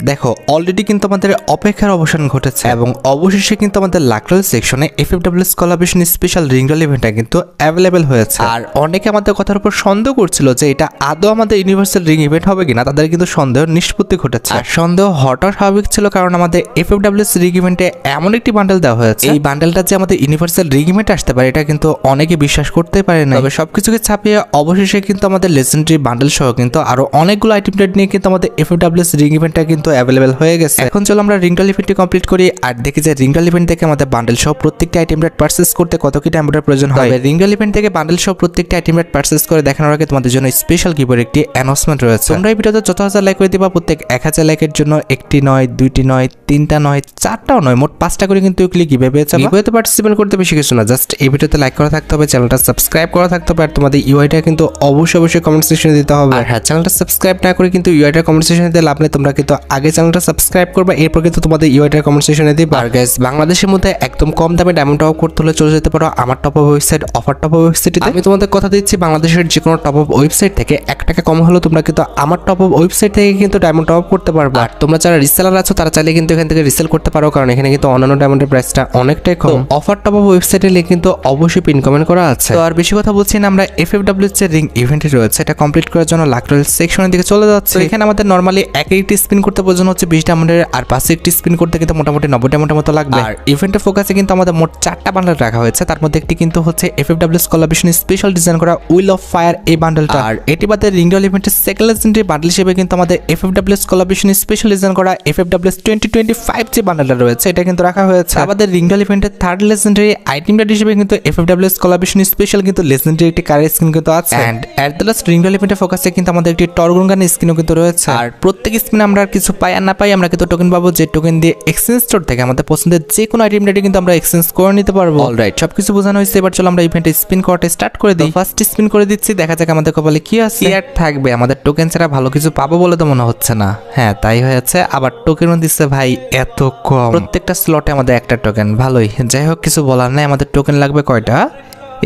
দেখো অলরেডি কিন্তু আমাদের অপেক্ষার অবসান ঘটেছে এবং অবশেষে কিন্তু আমাদের লাকরয়েল সেকশনে FFWS collaboration special ring roll ইভেন্টটা কিন্তু অ্যাভেলেবেল হয়েছে। আর অনেকে আমাদের কথার উপর সন্দেহ করছিল যে এটা আদৌ আমাদের ইউনিভার্সাল রিং ইভেন্ট হবে কিনা, তাদের কিন্তু সন্দেহ নিষ্পত্তি ঘটেছে। আর সন্দেহ হঠাৎ স্বাভাবিক ছিল, কারণ আমাদের এফএফডব্লিউএস রিং ইভেন্টে এমন একটি বান্ডেল দেওয়া হয়েছে, এই বান্ডেলটা যে আমাদের ইউনিভার্সাল রিং ইভেন্টে আসতে পারে এটা কিন্তু অনেকে বিশ্বাস করতে পারে না। তবে সবকিছুকে ছাপিয়ে অবশেষে কিন্তু আমাদের লেজেন্ডারি বান্ডেল সহ কিন্তু আরো অনেকগুলো আইটেম রেট নিয়ে কিন্তু আমাদের এফএফডব্লিউএস রিং ইভেন্টটা কিন্তু অ্যাভেলেবেল হয়ে গেছে। এখন চলো আমরা রিং রোল ইভেন্টটি কমপ্লিট করি আর দেখি যে রিং রোল ইভেন্ট থেকে আমাদের বান্ডেল সহ প্রত্যেকটা আইটেম রেট পারচেজ করতে কত কি টাইম প্রয়োজন হয়। রিং রোল ইভেন্ট থেকে বান্ডেল সহ প্রত্যেকটা আইটেম রেট পারচেজ করে দেখানোর আগে তোমাদের জন্য স্পেশাল গিভের একটি অ্যানাউন্সমেন্ট রয়েছে। তোমরা এই ভিডিওতে যত হাজার লাইক করে দিবা, প্রত্যেক 1000 লাইকের জন্য একটি নয়, দুইটি নয়, তিনটা নয়, চারটাও নয়, মোট 5টা করে কিন্তু ক্লিক গিভে পেয়েছে। গিভেতে পার্টিসিপেট করতে বেশি কিছু না, জাস্ট এই ভিডিওতে লাইক করা থাকতে হবে, চ্যানেলটা সাবস্ক্রাইব করা থাকতে হবে, আর তোমাদের ইউআইটা কিন্তু অবশ্যই কমেন্ট সেকশনে দিতে হবে। আর হ্যাঁ, চ্যানেলটা সাবস্ক্রাইব না করে কিন্তু ইউআইটা কমেন্ট সেকশনে দিতে লাভ নেই। তোমরা কিন্তু আগে চ্যানেলটা সাবস্ক্রাইব করবে, এরপর কিন্তু তোমাদের ইউআইটা কমেন্ট সেকশনে দিবা। আর গাইস, বাংলাদেশের মধ্যে একদম কম দামে ডায়মন্ড টপ আপ করতে হলে চলে যেতে পারো আমার top up website offer top up ওয়েবসাইটে। আমি তোমাদের কথা দিচ্ছি, বাংলাদেশের যে কোনো টপ আপ ওয়েবসাইট থেকে 1 টাকা কম হলেও তোমরা কিন্তু আমার টপ আপ ওয়েবসাইট থেকে কিন্তু ডায়মন্ড টপ আপ করতে পারবে। আর তোমরা যারা রিসেলার আছো তারা চাইলে কিন্তু এখান থেকে রিসেল করতে পারো, কারণ এখানে কিন্তু অন্যান্য ডায়মন্ডের প্রাইসটা অনেকটাই কম। অফার টপ আপ ওয়েবসাইটের লিংক কিন্তু অবশ্যই পিন কমেন্ট করা আছে। তো আর বেশি কথা বলছি না, আমরা এফএফডব্লিউএস এর রিং ইভেন্টে রয়েছে, এটা কমপ্লিট করার জন্য লাকরয়েল সেকশনের দিকে চলে যাচ্ছে। এখানে আমাদের নরমালি একটি স্পিন করতে প্রয়োজন হচ্ছে 20 ডায়মন্ডের, আর 5 একটি স্পিন করতে কিন্তু মোটামুটি 90 ডায়মন্ডের মতো লাগবে। আর ইভেন্টের ফোকাসে কিন্তু আমাদের মোট 4টা বান্ডেল রাখা হয়েছে, তার মধ্যে একটি কিন্তু হচ্ছে এফএফডব্লিউএস কোলাবরেশন স্পেশাল ডিজাইন করা উইল অফ ফায়ার এই বান্ডেলটা। আর এটি বাদে রিং রোল ইভেন্টের সেকেন্ড লেজেন্ডারি বান্ডেল হিসেবে কিন্তু আমাদের এফএফডব্লিউএস কোলাবরেশন স্পেশাল ডিজাইন করা এফএফডব্লিউএস 2025 যে বান্ডেলটা রয়েছে এটা কিন্তু রাখা হয়েছে। আমাদের রিং রোল ইভেন্টের থার্ড লেজেন্ডারি আইটেম রেট হিসেবে কিন্তু এফএফডব্লিউএস কোলাবরেশন স্পেশাল কিন্তু লেজেন্ডারি একটি কারের স্কিন কিন্তু আছে। And at the last ring roll ইভেন্টের ফোকাসে কিন্তু আমাদের একটি টর্গনগান স্কিনও কিন্তু রয়েছে। আর প্রত্যেক স্পিনে আমরা কিছু পাই আর না পাই, আমরা কিন্তু টোকেন পাবো, যে টোকেন দিয়ে এক্সচেঞ্জ স্টোর থেকে আমাদের পছন্দের যে কোনো আইটেম রেটে কিন্তু আমরা এক্সচেঞ্জ করে নিতে পারবো। অলরাইট, সবকিছু বোঝানো হয়েছে, এবার চলো আমরা ইভেন্টে স্পিন করাটা স্টার্ট করে দিই। ফার্স্ট স্পিন করে দিচ্ছি, দেখা যাক আমাদের কপালে কি আছে। আর থাকবে, আমাদের টোকেন ছাড়া ভালো কিছু পাবো বলে তো মনে হচ্ছে না। হ্যাঁ, তাই হয়েছে। আবার টোকেনও দিচ্ছে ভাই এত কম, প্রত্যেকটা স্লটে আমাদের একটা টোকেন। ভালোই, যাই হোক, কিছু বলার নাই। আমাদের টোকেন লাগবে কয়টা?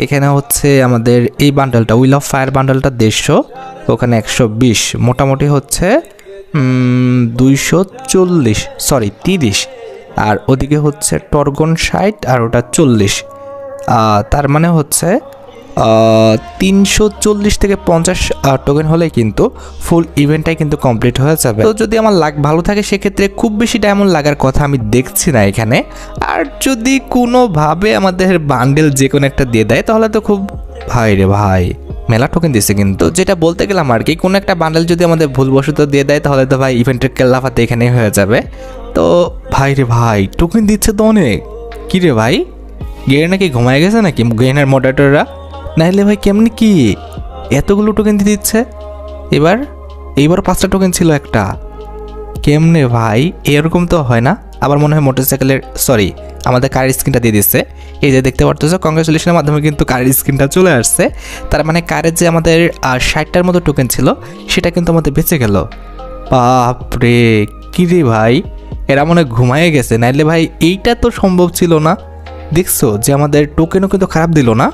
এখানে হচ্ছে আমাদের এই বান্ডেলটা উইল অফ ফায়ার বান্ডেলটা 150, ওখানে 120, মোটামুটি হচ্ছে 240, সরি 30, আর ওদিকে হচ্ছে টর্গন 60 আর ওটা 40, তার মানে হচ্ছে 340 থেকে 50 টোকেন হলে কিন্তু ফুল ইভেন্টটাই কিন্তু কমপ্লিট হয়ে যাবে। তো যদি আমার লাক ভালো থাকে সেক্ষেত্রে খুব বেশি ডায়মন্ড লাগার কথা আমি দেখছি না এখানে। আর যদি কোনোভাবে আমাদের বান্ডেল যে কোনো একটা দিয়ে দেয় তাহলে তো খুব, ভাই রে ভাই, মেলা টোকেন দিছে কিন্তু। যেটা বলতে গেলাম আর কি, কোনো একটা বান্ডেল যদি আমাদের ভুলবশত দিয়ে দেয় তাহলে তো ভাই ইভেন্টের কেল্লাফাতে এখানেই হয়ে যাবে। তো ভাই রে ভাই, টোকেন দিচ্ছে তো অনেক। কি রে ভাই, গেয়ে নাকি ঘুমায় গেছে নাকি গেইনার মডারেটররা? নাইলে ভাই কেমনি কি এতগুলো টোকেন দিয়ে দিচ্ছে? এইবার 5টা টোকেন ছিল একটা, কেমনে ভাই? এরকম তো হয় না। আবার মনে হয় মোটরসাইকেলের, সরি, আমাদের কারের স্ক্রিনটা দিয়ে দিচ্ছে। এই যে দেখতে পারতেছো, কংগ্রেচুলেশনের মাধ্যমে কিন্তু কারের স্ক্রিনটা চলে আসছে। তার মানে কারের যে আমাদের 60টার মতো টোকেন ছিল সেটা কিন্তু আমাদের বেঁচে গেল। বাপরে, কি রে ভাই, এরা মনে ঘুমায় গেছে। নাইলে ভাই এইটা তো সম্ভব ছিল না। দেখছো যে আমাদের টোকেনও কিন্তু খারাপ দিল না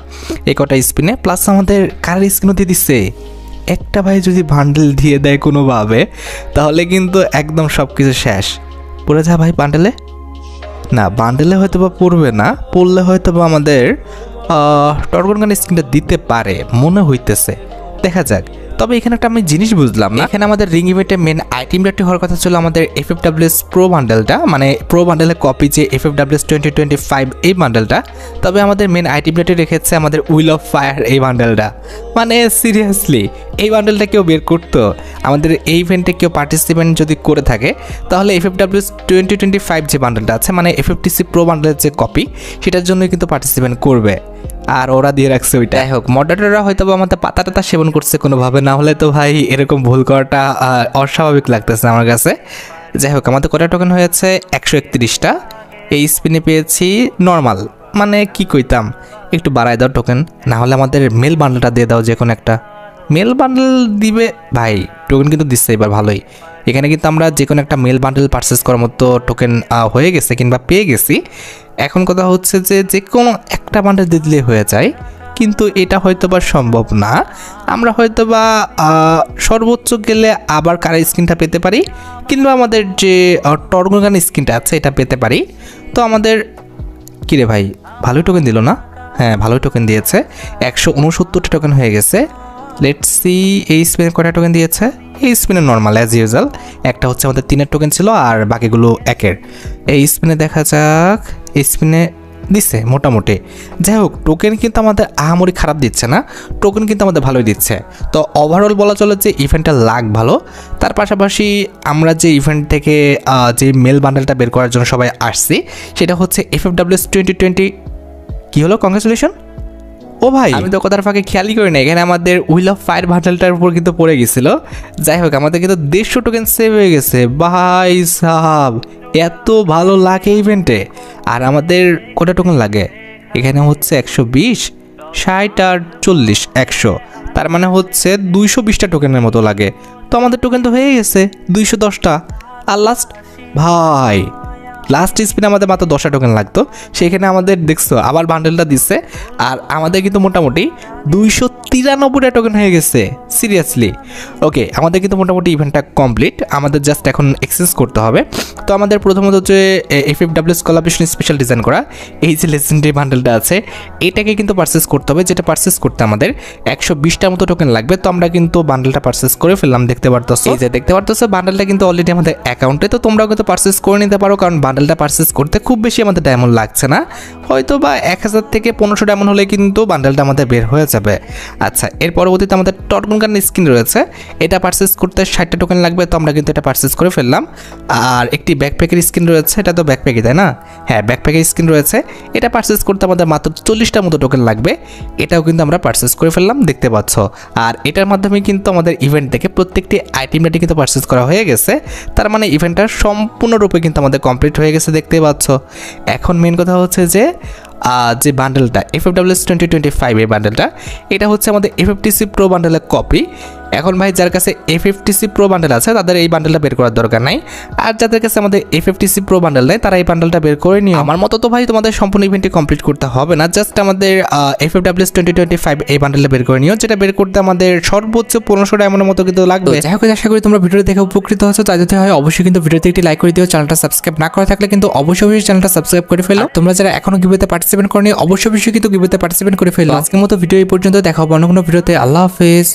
এই কটা স্পিনে, প্লাস আমাদের কারের স্ক্রিনও দিয়ে দিচ্ছে। একটা ভাই যদি বান্ডেল দিয়ে দেয় কোনোভাবে তাহলে কিন্তু একদম সব কিছু শেষ। পড়ে যা ভাই বান্ডেলে। না, বান্ডেলে হয়তো বা পড়বে না, পড়লে হয়তো বা আমাদের টর্গনগান স্ক্রিনটা দিতে পারে মনে হইতেছে, দেখা যাক। তবে এখানে একটা আমি জিনিস বুঝলাম না, এখানে আমাদের রিং ইভেন্টের মেন আইটেম রেটটি হওয়ার কথা ছিল আমাদের এফএফডব্লিউএস প্রো বান্ডেলটা, মানে প্রো বান্ডেলের কপি যে এফএফডব্লিউএস 2025 এই বান্ডেলটা। তবে আমাদের মেন আইটেম রেটে রেখেছে আমাদের উইল অফ ফায়ার এই বান্ডেলটা। মানে সিরিয়াসলি, এই বান্ডেলটা কেউ বের করতো? আমাদের এই ইভেন্টে কেউ পার্টিসিপেন্ট যদি করে থাকে তাহলে এফএফডব্লিউএস 2025 যে বান্ডেলটা আছে, মানে এফএফটিসি প্রো বান্ডেলের যে কপি, সেটার জন্যই কিন্তু পার্টিসিপেন্ট করবে। আর ওরা দিয়ে রাখছে ওইটা। যাই হোক, মডারেটররা হয়তো আমাদের পাতা টাতা সেবন করছে কোনোভাবে, না হলে তো ভাই এরকম ভুল করাটা অস্বাভাবিক লাগতেছে আমার কাছে। যাই হোক, আমাদের কটা টোকেন হয়েছে? 131টা। এই স্পিনে পেয়েছি নর্মাল, মানে কি কইতাম, একটু বাড়ায় দাও টোকেন, না হলে আমাদের মেল বান্ডেলটা দিয়ে দাও, যে কোনো একটা মেল বান্ডেল দিবে। ভাই টোকেন কিন্তু দিচ্ছে এবার ভালোই। এখানে কিন্তু আমরা যে কোনো একটা মেল বান্ডেল পারচেস করার মতো টোকেন হয়ে গেছে কিংবা পেয়ে গেছি। এখন কথা হচ্ছে যে কোনো একটা বান্ডেল দিলে হয়ে যায়। কিন্তু এটা হয়তোবা সম্ভব না। আমরা হয়তোবা সর্বোচ্চ গেলে আবার কার স্কিনটা পেতে পারি, কিন্তু আমাদের যে টর্গনগান স্কিনটা আছে এটা পেতে পারি। তো আমাদের কিরে ভাই ভালোই টোকেন দিল না? হ্যাঁ ভালোই টোকেন দিয়েছে, 169টা টোকেন হয়ে গেছে। লেটস সি এই স্পিনে কয়টা টোকেন দিয়েছে। এই স্পিনে নর্মাল অ্যাজ ইউজুয়াল, একটা হচ্ছে আমাদের 3-এর টোকেন ছিল আর বাকিগুলো 1-এর। এই স্পিনে দেখা যাক, এই স্পিনে দিচ্ছে মোটামুটি। যাই হোক, টোকেন কিন্তু আমাদের আহামরি খারাপ দিচ্ছে না, টোকেন কিন্তু আমাদের ভালোই দিচ্ছে। তো ওভারঅল বলা চলে যে ইভেন্টটার লাক ভালো। তার পাশাপাশি আমরা যে ইভেন্ট থেকে যে মেল বান্ডেলটা বের করার জন্য সবাই আসছি, সেটা হচ্ছে FFWS 2020। কী হলো? কংগ্রেচুলেশন। ও ভাই, আমি তো কথার ফাঁকে খেয়ালই করি না, এখানে আমাদের হুইল অফ ফায়ার বান্ডেলটার উপর কিন্তু পড়ে গেছিলো। যাই হোক, আমাদের কিন্তু 150 টোকেন সেভ হয়ে গেছে ভাই সাহাব। এত ভালো লাগে ইভেন্টে। আর আমাদের কটা টোকেন লাগে এখানে? হচ্ছে 120, 60 আর 40, 100। তার মানে হচ্ছে 220টা টোকেনের মতো লাগে। তো আমাদের টোকেন তো হয়ে গেছে 210টা। আর ভাই লাস্ট স্পিনে আমাদের মাত্র 10টা টোকেন লাগতো, সেখানে আমাদের দেখছো আবার বান্ডেলটা দিচ্ছে। আর আমাদের কিন্তু মোটামুটি 293টা টোকেন হয়ে গেছে। সিরিয়াসলি ওকে, আমাদের কিন্তু মোটামুটি ইভেন্টটা কমপ্লিট। আমাদের জাস্ট এখন এক্সচেঞ্জ করতে হবে। তো আমাদের প্রথমত হচ্ছে FFWS কোলাবরেশন স্পেশাল ডিজাইন করা এই যে লেজেন্ডারি বান্ডেলটা আছে, এটাকে কিন্তু পারচেস করতে হবে। যেটা পারচেস করতে আমাদের 120টা মতো টোকেন লাগবে। তো আমরা কিন্তু বান্ডেলটা পারচেস করে ফেললাম, দেখতে পারতেছো। এই যে দেখতে পারতেছো বান্ডেলটা কিন্তু অলরেডি আমাদের অ্যাকাউন্টে। তো তোমরাও কিন্তু পারচেস করে নিতে পারো, কারণ বান্ডেলটা পারচেস করতে খুব বেশি আমাদের ডায়মন্ড লাগছে না, হয়তো বা 1000 থেকে 1500 ডায়মন্ড হলে কিন্তু বান্ডেলটা আমাদের বের হয়ে যাবে। আচ্ছা, এর পরবর্তীতে আমাদের টর্গনগান স্কিন রয়েছে, এটা পারচেস করতে 60টা টোকেন লাগবে। তো আমরা কিন্তু এটা পারচেস করে ফেললাম। আর একটি ব্যাকপ্যাকের স্কিন রয়েছে, এটা তো ব্যাকপ্যাকই তাই না? হ্যাঁ, ব্যাকপ্যাকের স্কিন রয়েছে, এটা পারচেস করতে আমাদের মাত্র 40টা মতো টোকেন লাগবে। এটাও কিন্তু আমরা পারচেস করে ফেললাম, দেখতে পাচ্ছ। আর এটার মাধ্যমে কিন্তু আমাদের ইভেন্ট থেকে প্রত্যেকটি আইটেমটি কিন্তু পারচেস করা হয়ে গেছে। তার মানে ইভেন্টটা সম্পূর্ণরূপে কিন্তু আমাদের কমপ্লিট হয়ে গেছে, দেখতে পাচ্ছ। এখন মেন কথা হচ্ছে যে বান্ডেলটা FFWS 2025 এই বান্ডেলটা, এটা হচ্ছে আমাদের FFTC প্রো বান্ডেলের কপি। এখন ভাই যার কাছে FFTC প্রো বান্ডেল আছে তাদের এই বান্ডেলটা বের করার দরকার নাই, আর যাদের কাছে আমাদের FFTC প্রো বান্ডেল নেই তারা এই বান্ডেলটা বের করে নিও। আমার মতো তো ভাই তোমাদের সম্পূর্ণ ইভেন্টটি কমপ্লিট করতে হবে না, জাস্ট আমাদের FFWS 2025 এই বান্ডেলটা বের করে নিও, যেটা বের করতে আমাদের সর্বোচ্চ 1500 ডায়মন্ডের মতো কিন্তু লাগবে। যাই হোক, আশা করি তোমরা ভিডিওটি দেখে উপকৃত হচ্ছ। তাই যদি হয় অবশ্যই কিন্তু ভিডিওতে একটি লাইক করে দিও। চ্যানেলটা সাবস্ক্রাইব না করা থাকলে কিন্তু অবশ্যই চ্যানেলটা সাবস্ক্রাইব করে ফেলো। তোমরা যারা এখনো গিভওয়েতে পার্টিসিপেট করনি অবশ্যই কিন্তু গিভওয়েতে পার্টিসিপেট করে ফেলো। আজকের মতো ভিডিও এই পর্যন্ত, দেখা হবে অন্য কোনো ভিডিওতে। আল্লাহ হাফেজ।